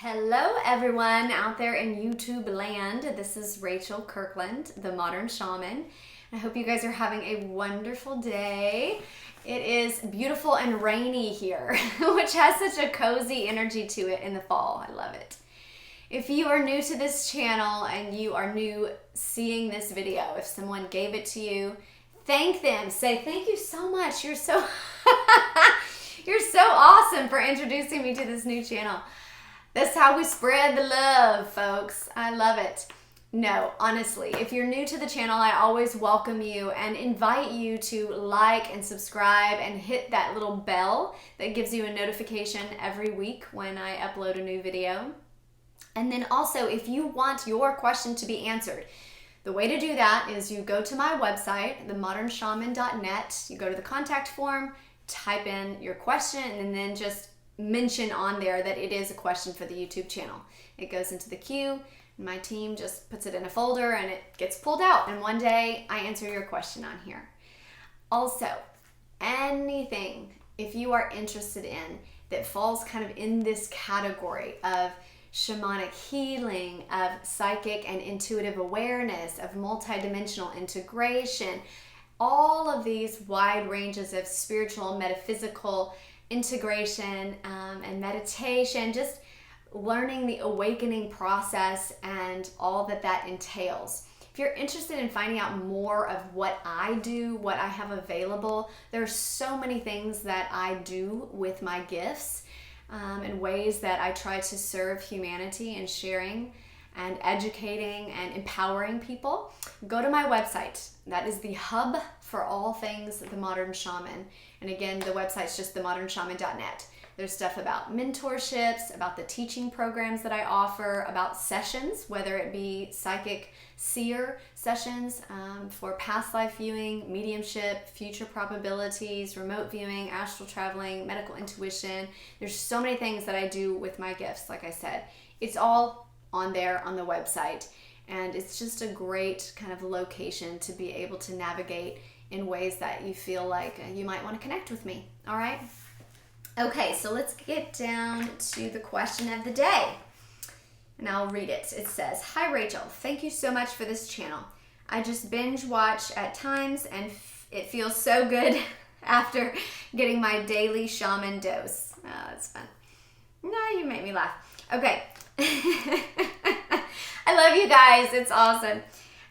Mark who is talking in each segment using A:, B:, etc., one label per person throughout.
A: Hello everyone out there in YouTube land. This is Rachel Kirkland, the Modern Shaman. I hope you guys are having a wonderful day. It is beautiful and rainy here, which has such a cozy energy to it in the fall. I love it. If you are new to this channel and you are new seeing this video, if someone gave it to you, thank them. Say thank you so much. You're so you're so awesome for introducing me to this new channel. That's how we spread the love, folks. I love it. No, honestly, if you're new to the channel, I always welcome you and invite you to like and subscribe and hit that little bell that gives you a notification every week when I upload a new video. And then also, if you want your question to be answered, the way to do that is you go to my website, themodernshaman.net, you go to the contact form, type in your question, and then just mention on there that it is a question for the YouTube channel. It goes into the queue, and my team just puts it in a folder and it gets pulled out, and one day I answer your question on here. Also, anything if you are interested in that falls kind of in this category of shamanic healing, of psychic and intuitive awareness, of multidimensional integration, all of these wide ranges of spiritual, metaphysical integration and meditation, just learning the awakening process and all that that entails. If you're interested in finding out more of what I do, what I have available, there are so many things that I do with my gifts and ways that I try to serve humanity and sharing and educating and empowering people. Go to my website. That is the hub for all things The Modern Shaman. And again, the website's just themodernshaman.net. There's stuff about mentorships, about the teaching programs that I offer, about sessions, whether it be psychic seer sessions for past life viewing, mediumship, future probabilities, remote viewing, astral traveling, medical intuition. There's so many things that I do with my gifts, like I said. It's all on there on the website. And it's just a great kind of location to be able to navigate in ways that you feel like you might want to connect with me. All right? Okay, so let's get down to the question of the day. And I'll read it. It says, "Hi Rachel, thank you so much for this channel. I just binge watch at times and it feels so good after getting my daily shaman dose." Oh, that's fun. No, you make me laugh. Okay. I love you guys. It's awesome.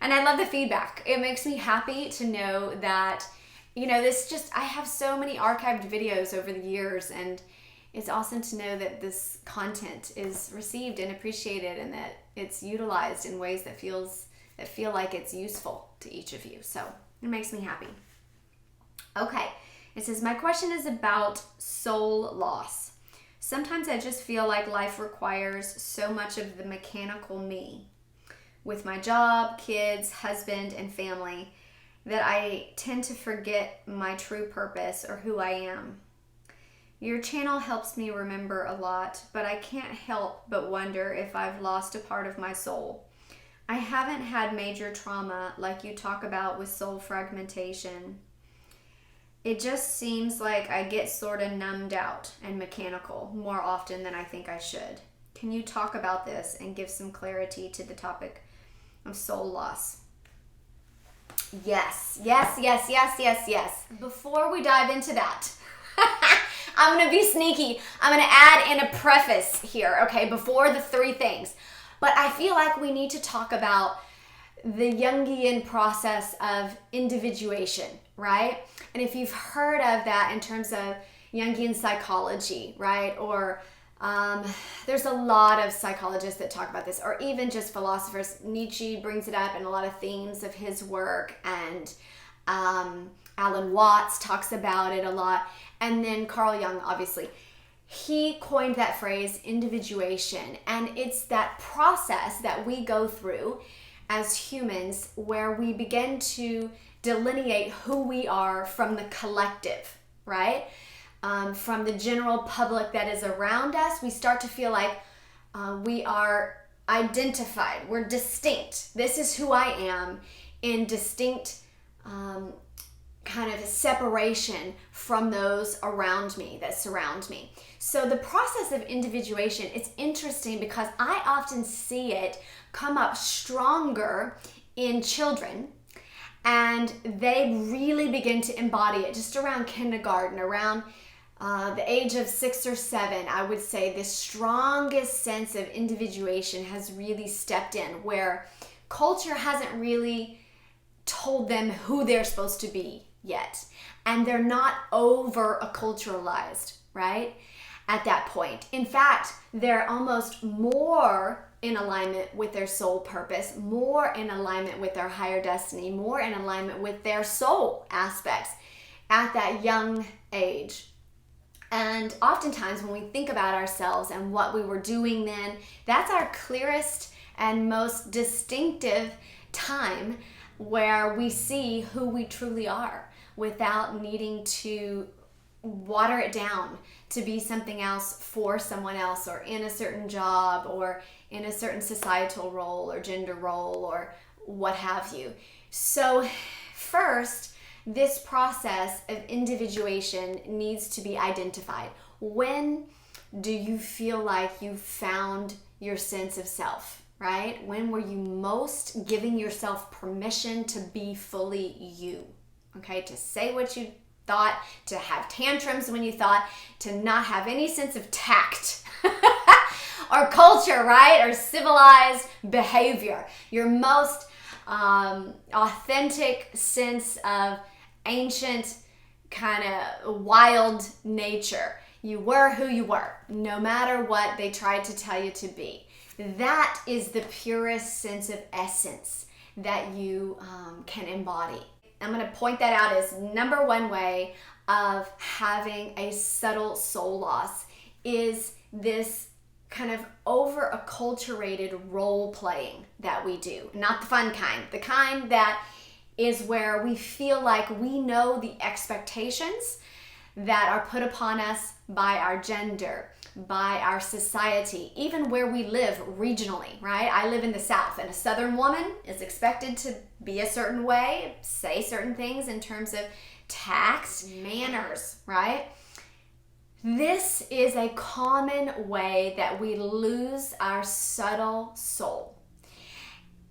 A: And I love the feedback. It makes me happy to know that, I have so many archived videos over the years, and it's awesome to know that this content is received and appreciated and that it's utilized in ways that feel like it's useful to each of you. So it makes me happy. Okay. It says, "My question is about soul loss. Sometimes I just feel like life requires so much of the mechanical me with my job, kids, husband, and family that I tend to forget my true purpose or who I am. Your channel helps me remember a lot, but I can't help but wonder if I've lost a part of my soul. I haven't had major trauma like you talk about with soul fragmentation. It just seems like I get sort of numbed out and mechanical more often than I think I should. Can you talk about this and give some clarity to the topic of soul loss?" Yes. Before we dive into that, I'm going to be sneaky. I'm going to add in a preface here, okay, before the three things. But I feel like we need to talk about the Jungian process of individuation, right? And if you've heard of that in terms of Jungian psychology, right? Or there's a lot of psychologists that talk about this, or even just philosophers. Nietzsche brings it up in a lot of themes of his work, and Alan Watts talks about it a lot. And then Carl Jung, obviously. He coined that phrase, individuation. And it's that process that we go through as humans where we begin to delineate who we are from the collective, right? From the general public that is around us, we start to feel like we are identified. We're distinct. This is who I am in distinct kind of separation from those around me that surround me. So the process of individuation, it's interesting because I often see it come up stronger in children, and they really begin to embody it just around kindergarten, around the age of 6 or 7. I would say the strongest sense of individuation has really stepped in, where culture hasn't really told them who they're supposed to be yet, and they're not over-acculturalized, right, at that point. In fact, they're almost more in alignment with their soul purpose, more in alignment with their higher destiny, more in alignment with their soul aspects at that young age. And oftentimes when we think about ourselves and what we were doing then, that's our clearest and most distinctive time where we see who we truly are without needing to water it down to be something else for someone else, or in a certain job, or in a certain societal role or gender role, or what have you. So first, this process of individuation needs to be identified. When do you feel like you found your sense of self, right? When were you most giving yourself permission to be fully you? Okay, to say what you thought, to have tantrums when you thought, to not have any sense of tact or culture, right? Or civilized behavior. Your most authentic sense of ancient kind of wild nature. You were who you were, no matter what they tried to tell you to be. That is the purest sense of essence that you can embody. I'm going to point that out as number one way of having a subtle soul loss is this kind of over-acculturated role playing that we do. Not the fun kind, the kind that is where we feel like we know the expectations that are put upon us by our gender, by our society, even where we live regionally, right? I live in the South, and a Southern woman is expected to be a certain way, say certain things in terms of tact, manners, right? This is a common way that we lose our subtle soul.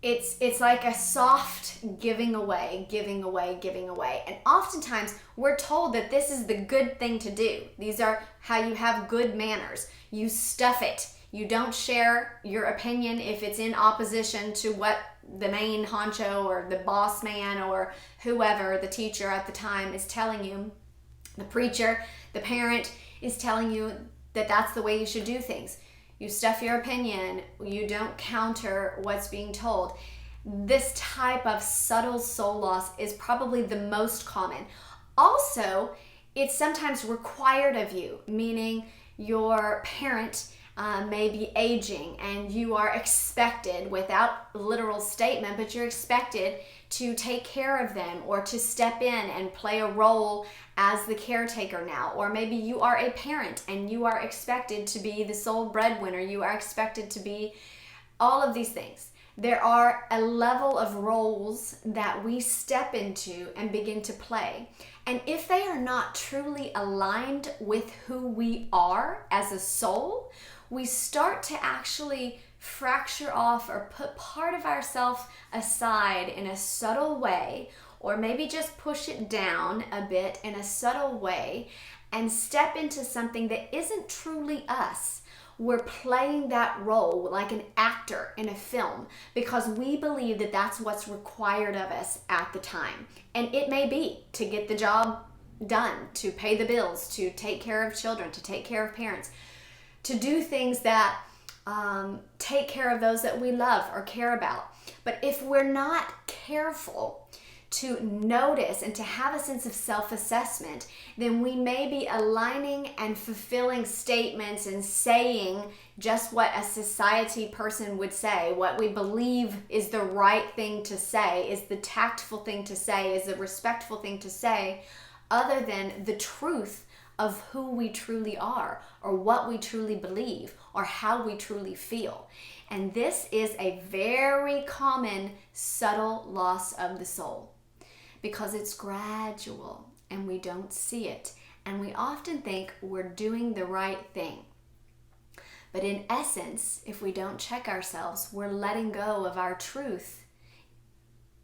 A: It's like a soft giving away. And oftentimes we're told that this is the good thing to do. These are how you have good manners. You stuff it. You don't share your opinion if it's in opposition to what the main honcho or the boss man or whoever, the teacher at the time, is telling you. The preacher, the parent is telling you that that's the way you should do things. You stuff your opinion. You don't counter what's being told. This type of subtle soul loss is probably the most common. Also, it's sometimes required of you, meaning your parent may be aging and you are expected, without literal statement, but you're expected to take care of them or to step in and play a role as the caretaker now. Or maybe you are a parent and you are expected to be the sole breadwinner. You are expected to be all of these things. There are a level of roles that we step into and begin to play. And if they are not truly aligned with who we are as a soul, we start to actually fracture off or put part of ourselves aside in a subtle way, or maybe just push it down a bit in a subtle way and step into something that isn't truly us. We're playing that role like an actor in a film because we believe that that's what's required of us at the time. And it may be to get the job done, to pay the bills, to take care of children, to take care of parents, to do things that take care of those that we love or care about. But if we're not careful to notice and to have a sense of self-assessment, then we may be aligning and fulfilling statements and saying just what a society person would say, what we believe is the right thing to say, is the tactful thing to say, is the respectful thing to say, other than the truth of who we truly are, or what we truly believe, or how we truly feel. And this is a very common subtle loss of the soul. because it's gradual and we don't see it. And we often think we're doing the right thing. But in essence, if we don't check ourselves, we're letting go of our truth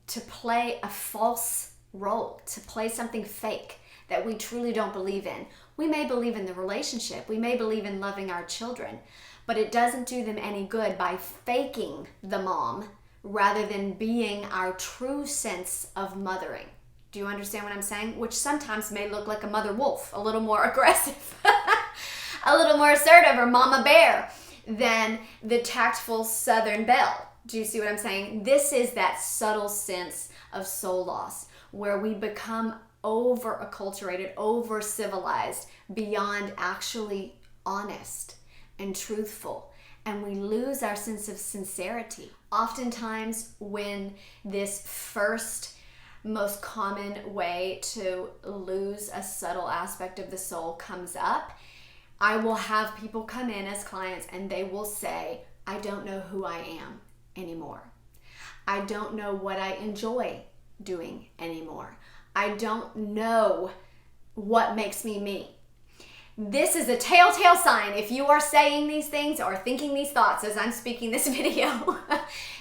A: to play a false role, to play something fake that we truly don't believe in. We may believe in the relationship, we may believe in loving our children, but it doesn't do them any good by faking the mom rather than being our true sense of mothering. Do you understand what I'm saying? Which sometimes may look like a mother wolf, a little more aggressive, a little more assertive, or mama bear than the tactful Southern belle. Do you see what I'm saying? This is that subtle sense of soul loss where we become over-acculturated, over-civilized, beyond actually honest and truthful. And we lose our sense of sincerity. Oftentimes when this first most common way to lose a subtle aspect of the soul comes up, I will have people come in as clients and they will say, I don't know who I am anymore. I don't know what I enjoy doing anymore. I don't know what makes me me. This is a telltale sign. If you are saying these things or thinking these thoughts as I'm speaking this video,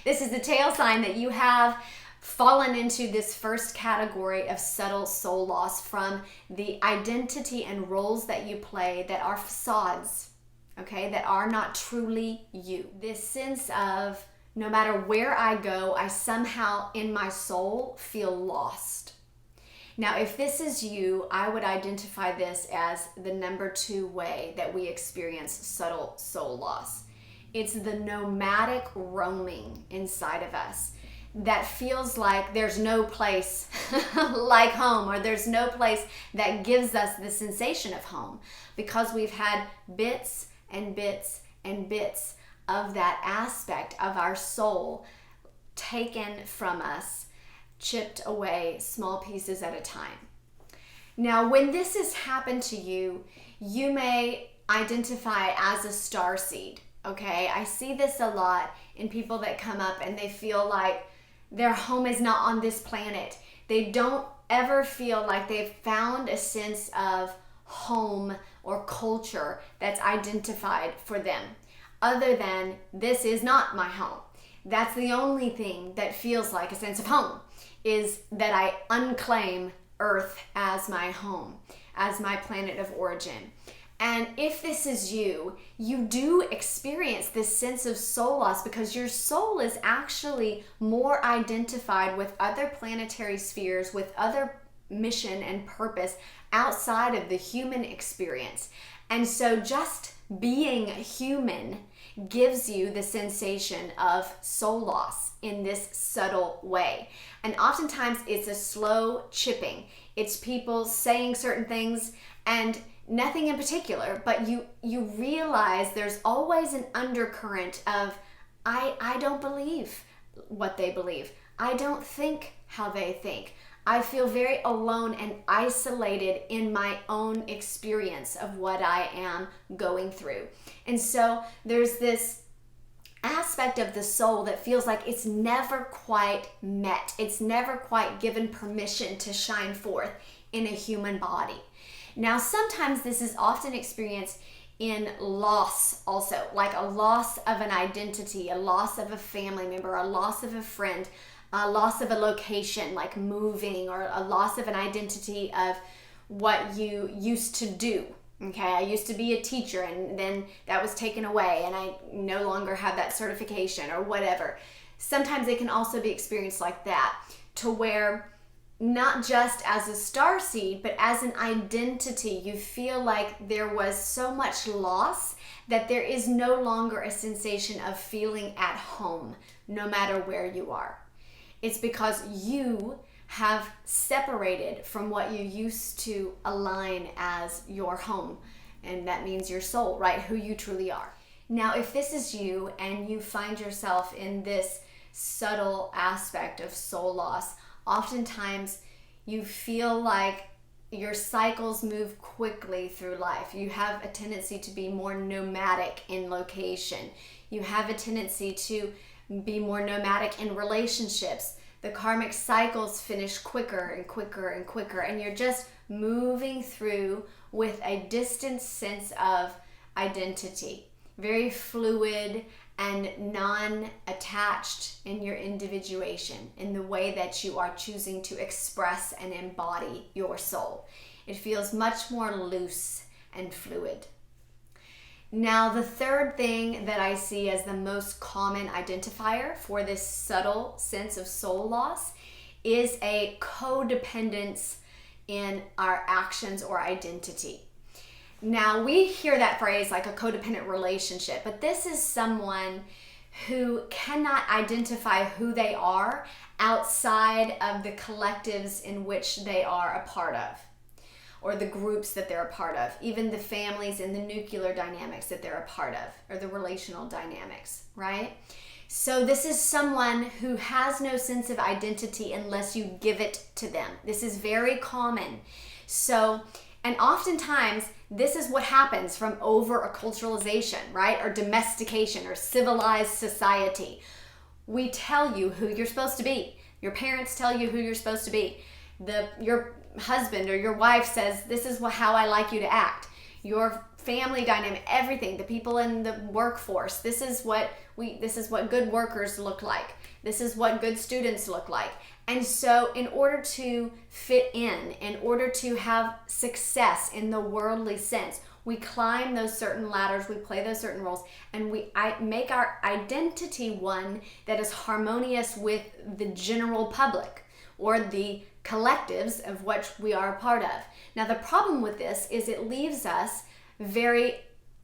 A: this is a telltale sign that you have fallen into this first category of subtle soul loss from the identity and roles that you play that are facades, okay, that are not truly you. This sense of no matter where I go, I somehow in my soul feel lost. Now, if this is you, I would identify this as the number 2 way that we experience subtle soul loss. It's the nomadic roaming inside of us that feels like there's no place like home, or there's no place that gives us the sensation of home, because we've had bits and bits and bits of that aspect of our soul taken from us, chipped away small pieces at a time. Now, when this has happened to you, you may identify as a starseed, okay? I see this a lot in people that come up and they feel like their home is not on this planet. They don't ever feel like they've found a sense of home or culture that's identified for them, other than this is not my home. That's the only thing that feels like a sense of home, is that I unclaim Earth as my home, as my planet of origin. And if this is you, you do experience this sense of soul loss because your soul is actually more identified with other planetary spheres, with other mission and purpose outside of the human experience. And so just being human gives you the sensation of soul loss in this subtle way. And oftentimes it's a slow chipping. It's people saying certain things and nothing in particular, but you realize there's always an undercurrent of, I don't believe what they believe. I don't think how they think. I feel very alone and isolated in my own experience of what I am going through. And so there's this aspect of the soul that feels like it's never quite met. It's never quite given permission to shine forth in a human body. Now, sometimes this is often experienced in loss also, like a loss of an identity, a loss of a family member, a loss of a friend, a loss of a location, like moving, or a loss of an identity of what you used to do. Okay, I used to be a teacher and then that was taken away and I no longer have that certification or whatever. Sometimes it can also be experienced like that, to where not just as a starseed, but as an identity, you feel like there was so much loss that there is no longer a sensation of feeling at home, no matter where you are. It's because you have separated from what you used to align as your home, and that means your soul, right? Who you truly are. Now, if this is you and you find yourself in this subtle aspect of soul loss, oftentimes you feel like your cycles move quickly through life. You have a tendency to be more nomadic in location. You have a tendency to be more nomadic in relationships. the karmic cycles finish quicker and quicker and quicker, and you're just moving through with a distant sense of identity, very fluid and non-attached in your individuation, in the way that you are choosing to express and embody your soul. It feels much more loose and fluid. Now, the third thing that I see as the most common identifier for this subtle sense of soul loss is a codependence in our actions or identity. Now, we hear that phrase like a codependent relationship, but this is someone who cannot identify who they are outside of the collectives in which they are a part of, or the groups that they're a part of, even the families and the nuclear dynamics that they're a part of, or the relational dynamics, right? So this is someone who has no sense of identity unless you give it to them. This is very common. And oftentimes, this is what happens from over-acculturation, right? Or domestication, or civilized society. We tell you who you're supposed to be. Your parents tell you who you're supposed to be. Your husband or your wife says, this is how I like you to act. Your family dynamic, everything, the people in the workforce, this is what good workers look like. This is what good students look like. And so in order to fit in order to have success in the worldly sense, we climb those certain ladders, we play those certain roles, and we make our identity one that is harmonious with the general public or the collectives of which we are a part of. Now, the problem with this is it leaves us very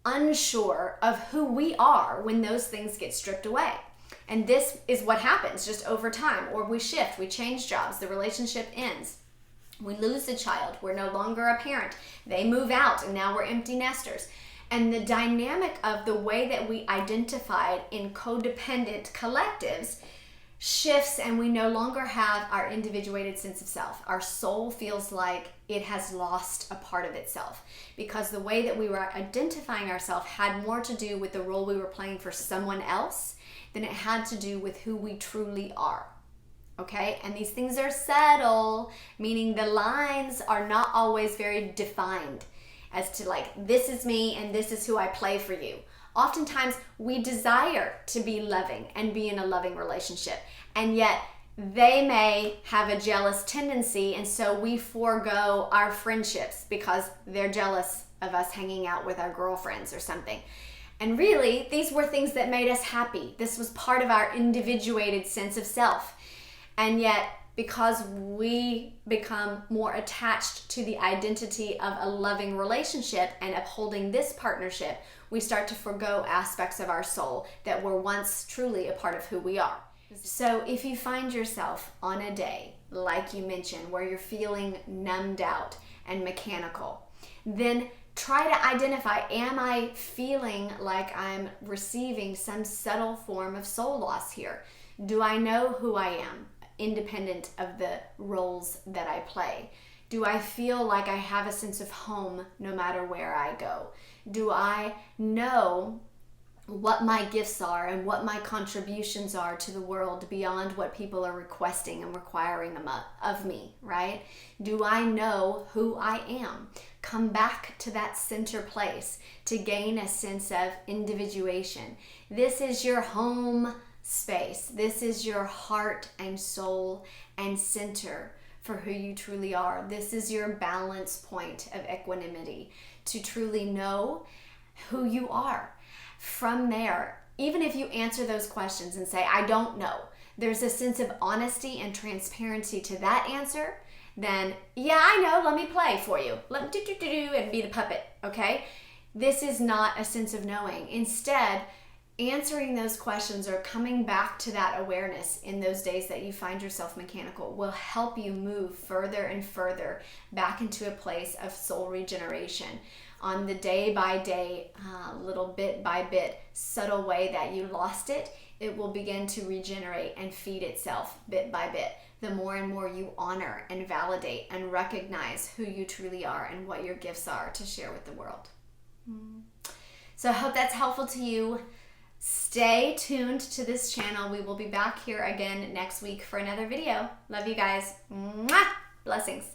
A: unsure of who we are when those things get stripped away. And this is what happens just over time, or we shift, we change jobs, the relationship ends. We lose a child, we're no longer a parent. They move out and now we're empty nesters. And the dynamic of the way that we identified in codependent collectives shifts, and we no longer have our individuated sense of self. Our soul feels like it has lost a part of itself, because the way that we were identifying ourselves had more to do with the role we were playing for someone else than it had to do with who we truly are. Okay? And these things are subtle, meaning the lines are not always very defined as to like, this is me and this is who I play for you. Oftentimes we desire to be loving and be in a loving relationship, and yet they may have a jealous tendency, and so we forego our friendships because they're jealous of us hanging out with our girlfriends or something. And really, these were things that made us happy. This was part of our individuated sense of self. And yet, because we become more attached to the identity of a loving relationship and upholding this partnership, we start to forgo aspects of our soul that were once truly a part of who we are. So if you find yourself on a day, like you mentioned, where you're feeling numbed out and mechanical, then try to identify, am I feeling like I'm receiving some subtle form of soul loss here? Do I know who I am, independent of the roles that I play? Do I feel like I have a sense of home no matter where I go? Do I know what my gifts are and what my contributions are to the world beyond what people are requesting and requiring of me, right? Do I know who I am? Come back to that center place to gain a sense of individuation. This is your home space. This is your heart and soul and center for who you truly are. This is your balance point of equanimity to truly know who you are. From there, even if you answer those questions and say, I don't know, there's a sense of honesty and transparency to that answer, then, yeah, I know, let me play for you. Let me do and be the puppet, okay? This is not a sense of knowing. Instead, answering those questions or coming back to that awareness in those days that you find yourself mechanical will help you move further and further back into a place of soul regeneration on the day by day, little bit by bit, subtle way that you lost it. It will begin to regenerate and feed itself bit by bit. The more and more you honor and validate and recognize who you truly are and what your gifts are to share with the world. So I hope that's helpful to you. Stay tuned to this channel. We will be back here again next week for another video. Love you guys. Mwah! Blessings.